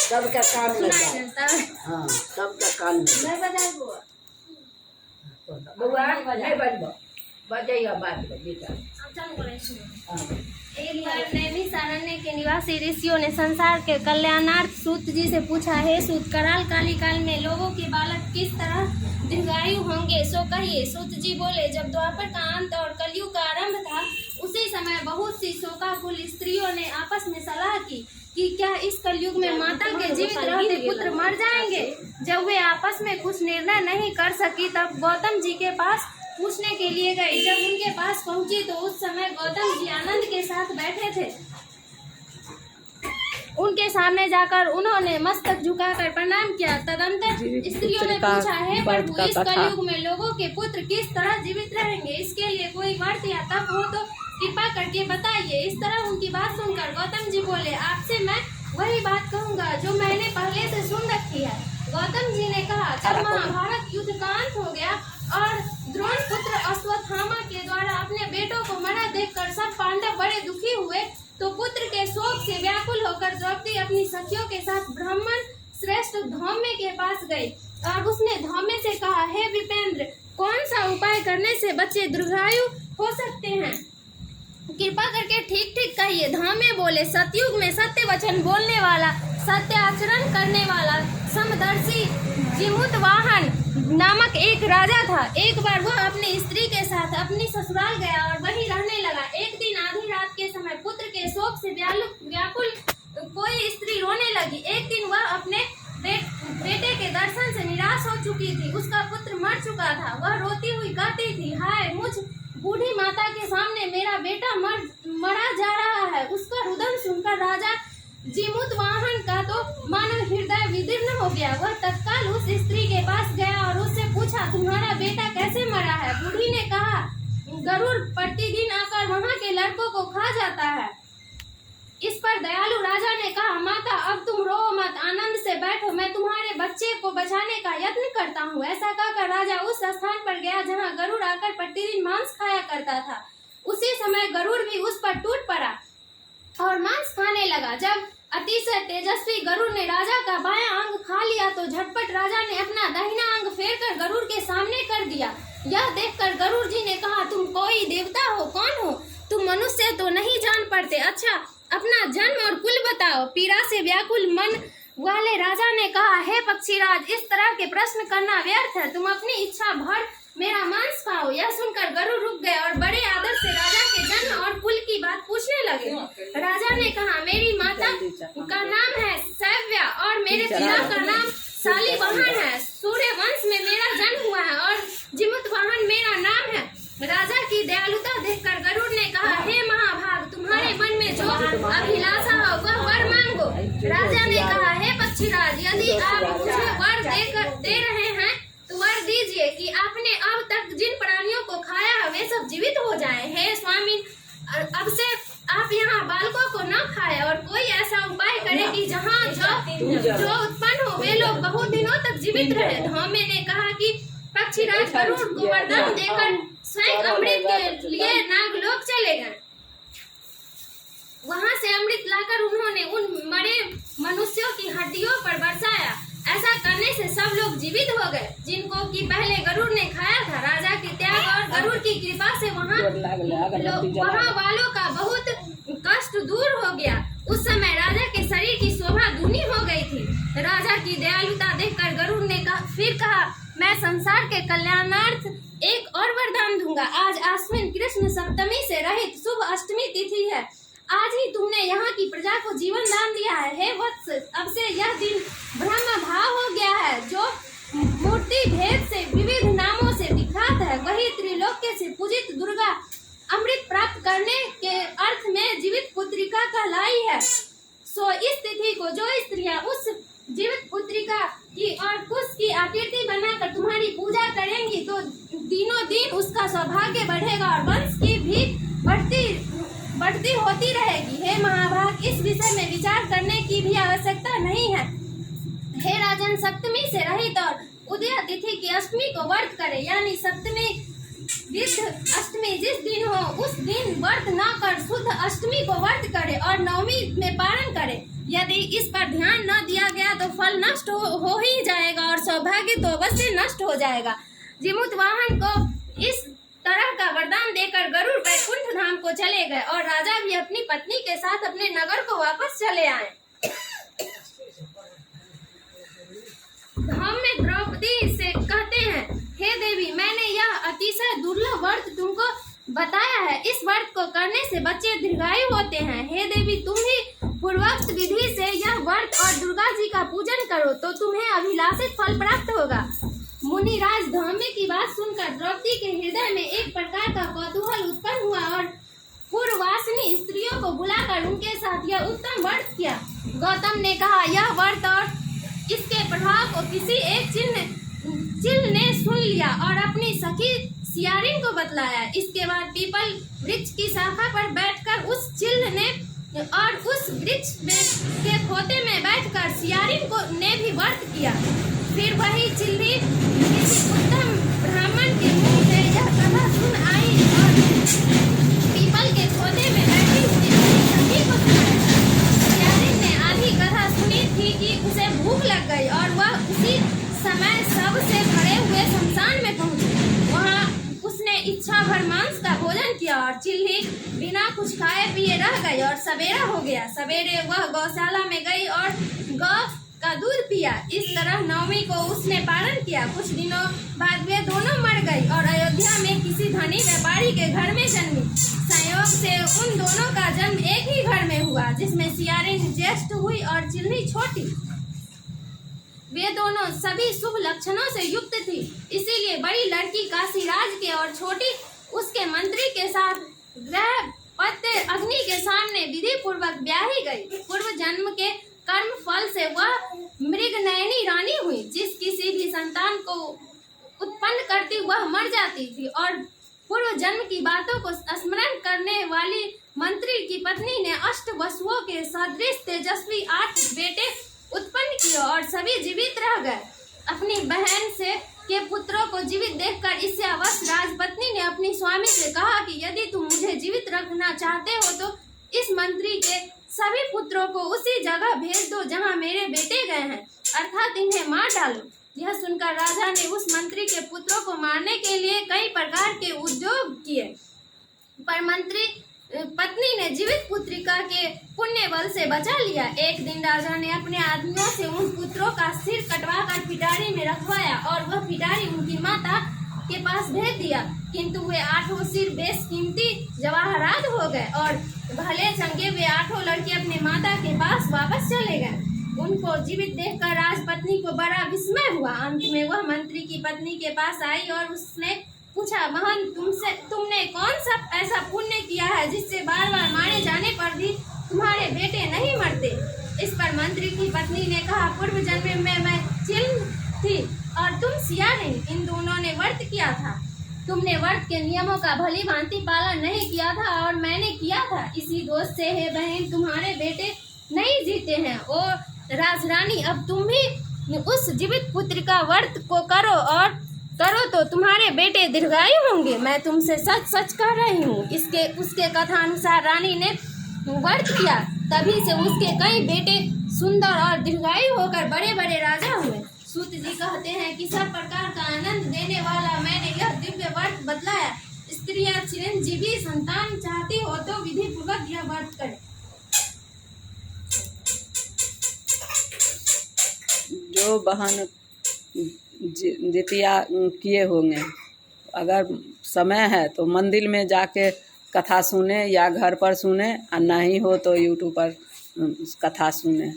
सबका कान में हाँ सबका कान में बुआ नहीं बजबो बजाइए बात बेटा। एक बार नैमिषारण्य के निवासी ऋषियों ने संसार के कल्याणार्थ सूत जी से पूछा, हे सूत, कराल काली काल में लोगों के बालक किस तरह दीर्घायु होंगे, सो कहिए। सूत जी बोले, जब द्वापर का अंत और कलयुग का आरंभ था, उसी समय बहुत सी शोकाकुल स्त्रियों ने आपस में सलाह की कि क्या इस कलयुग में माता के जीवित रहते पुत्र मर जाएंगे। जब वे आपस में कुछ निर्णय नहीं कर सकी, तब गौतम जी के पास पूछने के लिए गई। जब उनके पास पहुंची तो उस समय गौतम जी आनंद के साथ बैठे थे। उनके सामने जाकर उन्होंने मस्तक झुकाकर प्रणाम किया। तदंतर स्त्रियों ने पूछा, हे प्रभु, इस कलयुग में लोगों के पुत्र किस तरह जीवित रहेंगे, इसके लिए कोई व्रत या तप हो तो कृपा करके बताइए। इस तरह उनकी बात सुनकर गौतम जी बोले, आपसे मैं वही बात कहूँगा जो मैंने पहले से सुन रखी है। गौतम जी ने कहा, जब महाभारत युद्ध का अंत हो गया और द्रोण पुत्र अश्वत्थामा के द्वारा अपने बेटों को मरा देखकर सब पांडव बड़े दुखी हुए, तो पुत्र के शोक से व्याकुल होकर द्रौपदी अपनी सखियों के साथ ब्राह्मण श्रेष्ठ धौम्य के पास गई और उसने धौम्य से कहा, हे विपेंद्र, कौन सा उपाय करने से बच्चे दीर्घायु हो सकते हैं, कृपा करके ठीक ठीक कहिए। धौम्य बोले, सतयुग में सत्य वचन बोलने वाला, सत्य आचरण करने वाला समदर्शी जिमुतवाहन नामक एक राजा था। एक बार वह अपनी स्त्री के साथ अपनी ससुराल गया और वहीं रहने लगा। एक दिन आधी रात के समय पुत्र के शोक से व्याकुल कोई स्त्री रोने लगी। एक दिन वह अपने बेटे के दर्शन से निराश हो चुकी थी। उसका पुत्र मर चुका था। वह रोती हुई कहती थी, हाय, मुझ बूढ़ी माता के सामने मेरा बेटा मरा जा रहा है। उसका रुदन सुनकर राजा जिमुतवाहन का तो मानो हृदय विदीर्ण हो गया। वह तत्काल उस स्त्री के पास गया और उससे पूछा, तुम्हारा बेटा कैसे मरा है। बूढ़ी ने कहा, गरुड़ प्रतिदिन आकर वहाँ के लड़कों को खा जाता है। इस पर दयालु राजा ने कहा, माता, अब तुम रो मत, आनंद से बैठो, मैं तुम्हारे बच्चे को बचाने का यत्न करता हूँ। ऐसा कहकर राजा उस स्थान पर गया जहाँ गरुड़ आकर प्रतिदिन मांस खाया करता था। उसी समय गरुड़ भी उस पर टूट पड़ा और मांस खाने लगा। जब अतिशय तेजस्वी गरुड़ ने राजा का बायां अंग खा लिया तो झटपट राजा ने अपना दाहिना अंग फेरकर गरुड़ के सामने कर दिया। यह देखकर गरुड़ जी ने कहा, तुम कोई देवता हो, कौन हो तुम, मनुष्य तो नहीं जान पड़ते। अच्छा, अपना जन्म और कुल बताओ। पीड़ा से व्याकुल मन वाले राजा ने कहा, हे पक्षीराज, इस तरह के प्रश्न करना व्यर्थ है। तुम अपनी इच्छा भर मेरा मांस खाओ। यह सुनकर गरुड़ रुक गए और बड़े आदर से राजा के जन्म और कुल की बात पूछने लगे। राजा ने कहा, मेरी माता का नाम है सैव्या और मेरे पिता का नाम शालिवाहन है। सूर्य वंश में मेरा जन्म हुआ है और जिमुतवाहन मेरा नाम है। राजा की दयालुता देखकर गरुड़ ने कहा, हे महाभाग, तुम्हारे मन में जो अभिलाषा हो वह वर मांगो। राजा ने कहा, हे पक्षीराज, यदि आप मुझे वर दे रहे हैं तो वर दीजिए कि आपने अब तक जिन प्राणियों को खाया है वे सब जीवित हो जाएं। हे स्वामी, अब से आप यहाँ बालकों को न खाए और कोई ऐसा उपाय करे कि जहाँ जो उत्पन्न हो वे लोग बहुत दिनों तक जीवित रहे। धौम्य ने कहा कि पक्षीराज गरुड़ को वरदान देकर स्वयं अमृत के लिए नागलोक चले गए। वहाँ से अमृत लाकर उन्होंने उन मरे मनुष्यों की हड्डियों पर बरसाया। ऐसा करने से सब लोग जीवित हो गए जिनको कि पहले गरुड़ ने खाया था। राजा के त्याग और गरुड़ की कृपा से वहाँ वालों का बहुत कष्ट दूर हो गया। उस समय राजा के शरीर की शोभा दूनी हो गई थी। राजा की दयालुता देखकर गरुड़ ने फिर कहा, मैं संसार के कल्याणार्थ एक और वरदान दूंगा। आज आश्विन कृष्ण सप्तमी से रहित शुभ अष्टमी तिथि है। आज ही तुमने यहाँ की प्रजा को जीवन दान दिया है। हे वत्स, अब से यह दिन ब्रह्म भाव हो गया है। जो मूर्ति भेद से विविध नामों से विख्यात है, वही त्रिलोक्य से पूजित दुर्गा अमृत प्राप्त करने के अर्थ में जीवित पुत्रिका कहलाई है। सो इस तिथि को जो स्त्रियां उस जीवित पुत्रिका की और कुश की आकृति बनाकर तुम्हारी पूजा करेंगी तो दिनों दिन उसका सौभाग्य बढ़ेगा और वंश की भी बढ़ती होती रहेगी। हे महाभाग, इस विषय में विचार करने की भी आवश्यकता नहीं है। हे राजन, सप्तमी से रहित और उदय तिथि की अष्टमी को व्रत करे, यानी सप्तमी गिद्ध अष्टमी जिस दिन हो उस दिन व्रत न कर शुद्ध अष्टमी को व्रत करे और नवमी में पारण करे। यदि इस पर ध्यान न दिया गया तो फल नष्ट हो ही जाएगा और सौभाग्य तो अवश्य नष्ट हो जाएगा। जीमूतवाहन को इस तरह का वरदान देकर गरुड़ वैकुंठ धाम को चले गए और राजा भी अपनी पत्नी के साथ अपने नगर को वापस चले आए। धाम में द्रौपदी से कहते हैं, हे देवी, मैंने यह अतिशय दुर्लभ व्रत तुमको बताया है। इस व्रत को करने से बच्चे दीर्घायु होते हैं। हे देवी, तुम ही पूर्वोक्त विधि से यह व्रत और दुर्गा जी का पूजन करो तो तुम्हें अभिलाषित फल प्राप्त होगा। मुनिराज धौम्य की बात सुनकर द्रौपदी के हृदय में एक प्रकार का कौतूहल उत्पन्न हुआ और पूर्ववासिनी स्त्रियों को बुलाकर उनके साथ यह उत्तम व्रत किया। गौतम ने कहा, यह व्रत और इसके प्रभाव को किसी एक चिल ने सुन लिया और अपनी सखी सियारिन को बतलाया। इसके बाद पीपल वृक्ष की शाखा पर बैठकर उस चिल ने और उस वृक्ष के खोते में बैठकर सियारिन को ने भी व्रत किया। फिर वही चिल्ली किसी उत्तम ब्राह्मण के मुंह से यह कथा सुन आई और पीपल के खोते में बैठी हुई सखी को सुनाई। सियारिन ने आधी कथा सुनी थी कि उसे भूख लग गई और वह उसी समय सबसे भरे हुए शमशान में पहुंची। वहां उसने इच्छा भर मांस का भोजन किया और चिल्ली बिना कुछ खाए पिए रह गई और सवेरा हो गया। सवेरे वह गौशाला में गई और गौ का दूध पिया। इस तरह नवमी को उसने पारण किया। कुछ दिनों बाद वे दोनों मर गई और अयोध्या में किसी धनी व्यापारी के घर में जन्मी। संयोग से उन दोनों का जन्म एक ही घर में हुआ, जिसमें सियारिन ज्येष्ठ हुई और चिल्ली छोटी। वे दोनों सभी शुभ लक्षणों से युक्त थी, इसीलिए बड़ी लड़की काशीराज के और छोटी उसके मंत्री के साथ ग्रह पत्य अग्नि के सामने विधि पूर्वक ब्याही गई। पूर्व जन्म के कर्म फल से वह मृगनयनी रानी हुई, जिस किसी भी संतान को उत्पन्न करती वह मर जाती थी। और पूर्व जन्म की बातों को स्मरण करने वाली मंत्री की पत्नी ने अष्ट वसुओं के सदृश तेजस्वी 8 बेटे उत्पन्न किए और सभी जीवित रह गए। अपनी बहन से के पुत्रों को जीवित देखकर इससे अवश्य राजपत्नी ने अपनी स्वामी से कहा कि यदि तुम मुझे जीवित रखना चाहते हो तो इस मंत्री के सभी पुत्रों को उसी जगह भेज दो जहां मेरे बेटे गए हैं, अर्थात इन्हें मार डालो। यह सुनकर राजा ने उस मंत्री के पुत्रों को मारने के लिए कई प्रकार के उद्योग किए, पर मंत्री पत्नी ने जीवित पुत्रिका के पुण्य बल से बचा लिया। एक दिन राजा ने अपने आदमियों से उन पुत्रों का सिर कटवाकर पिटारी में रखवाया और वह पिटारी उनकी माता के पास भेज दिया, किंतु वे 8 सिर बेशकीमती जवाहरात हो गए और भले चंगे वे 8 लड़के अपने माता के पास वापस चले गए। उनको जीवित देखकर राजपत्नी को बड़ा विस्मय हुआ। अंत में वह मंत्री की पत्नी के पास आई और उसने पूछा, बहन, तुमने कौन सा ऐसा पुण्य किया है जिससे बार बार मारे जाने पर भी तुम्हारे बेटे नहीं मरते? इस पर मंत्री की पत्नी ने कहा, पूर्व जन्म में मैं चिल थी और तुम सियारिन, इन दोनों ने व्रत किया था। तुमने व्रत के नियमों का भली भांति पालन नहीं किया था और मैंने किया था। इसी दोष से हे बहन तुम्हारे बेटे नहीं जीते हैं। ओ राजरानी, अब तुम भी उस जीवित पुत्र का व्रत को करो तो तुम्हारे बेटे दीर्घायु होंगे। मैं तुमसे सच सच कह रही हूँ। उसके कथा अनुसार रानी ने व्रत किया, तभी से उसके कई बेटे सुंदर और दीर्घायु होकर बड़े बड़े राजा हुए। सूत जी कहते हैं कि सब प्रकार का आनंद देने वाला मैंने यह दिव्य व्रत बतलाया। स्त्रियां चिरंजीवी संतान चाहती हो तो विधि पूर्वक यह व्रत करें। जो बहन जितिया किए होंगे, अगर समय है तो मंदिर में जाके कथा सुने या घर पर सुने, और नहीं हो तो यूट्यूब पर कथा सुने।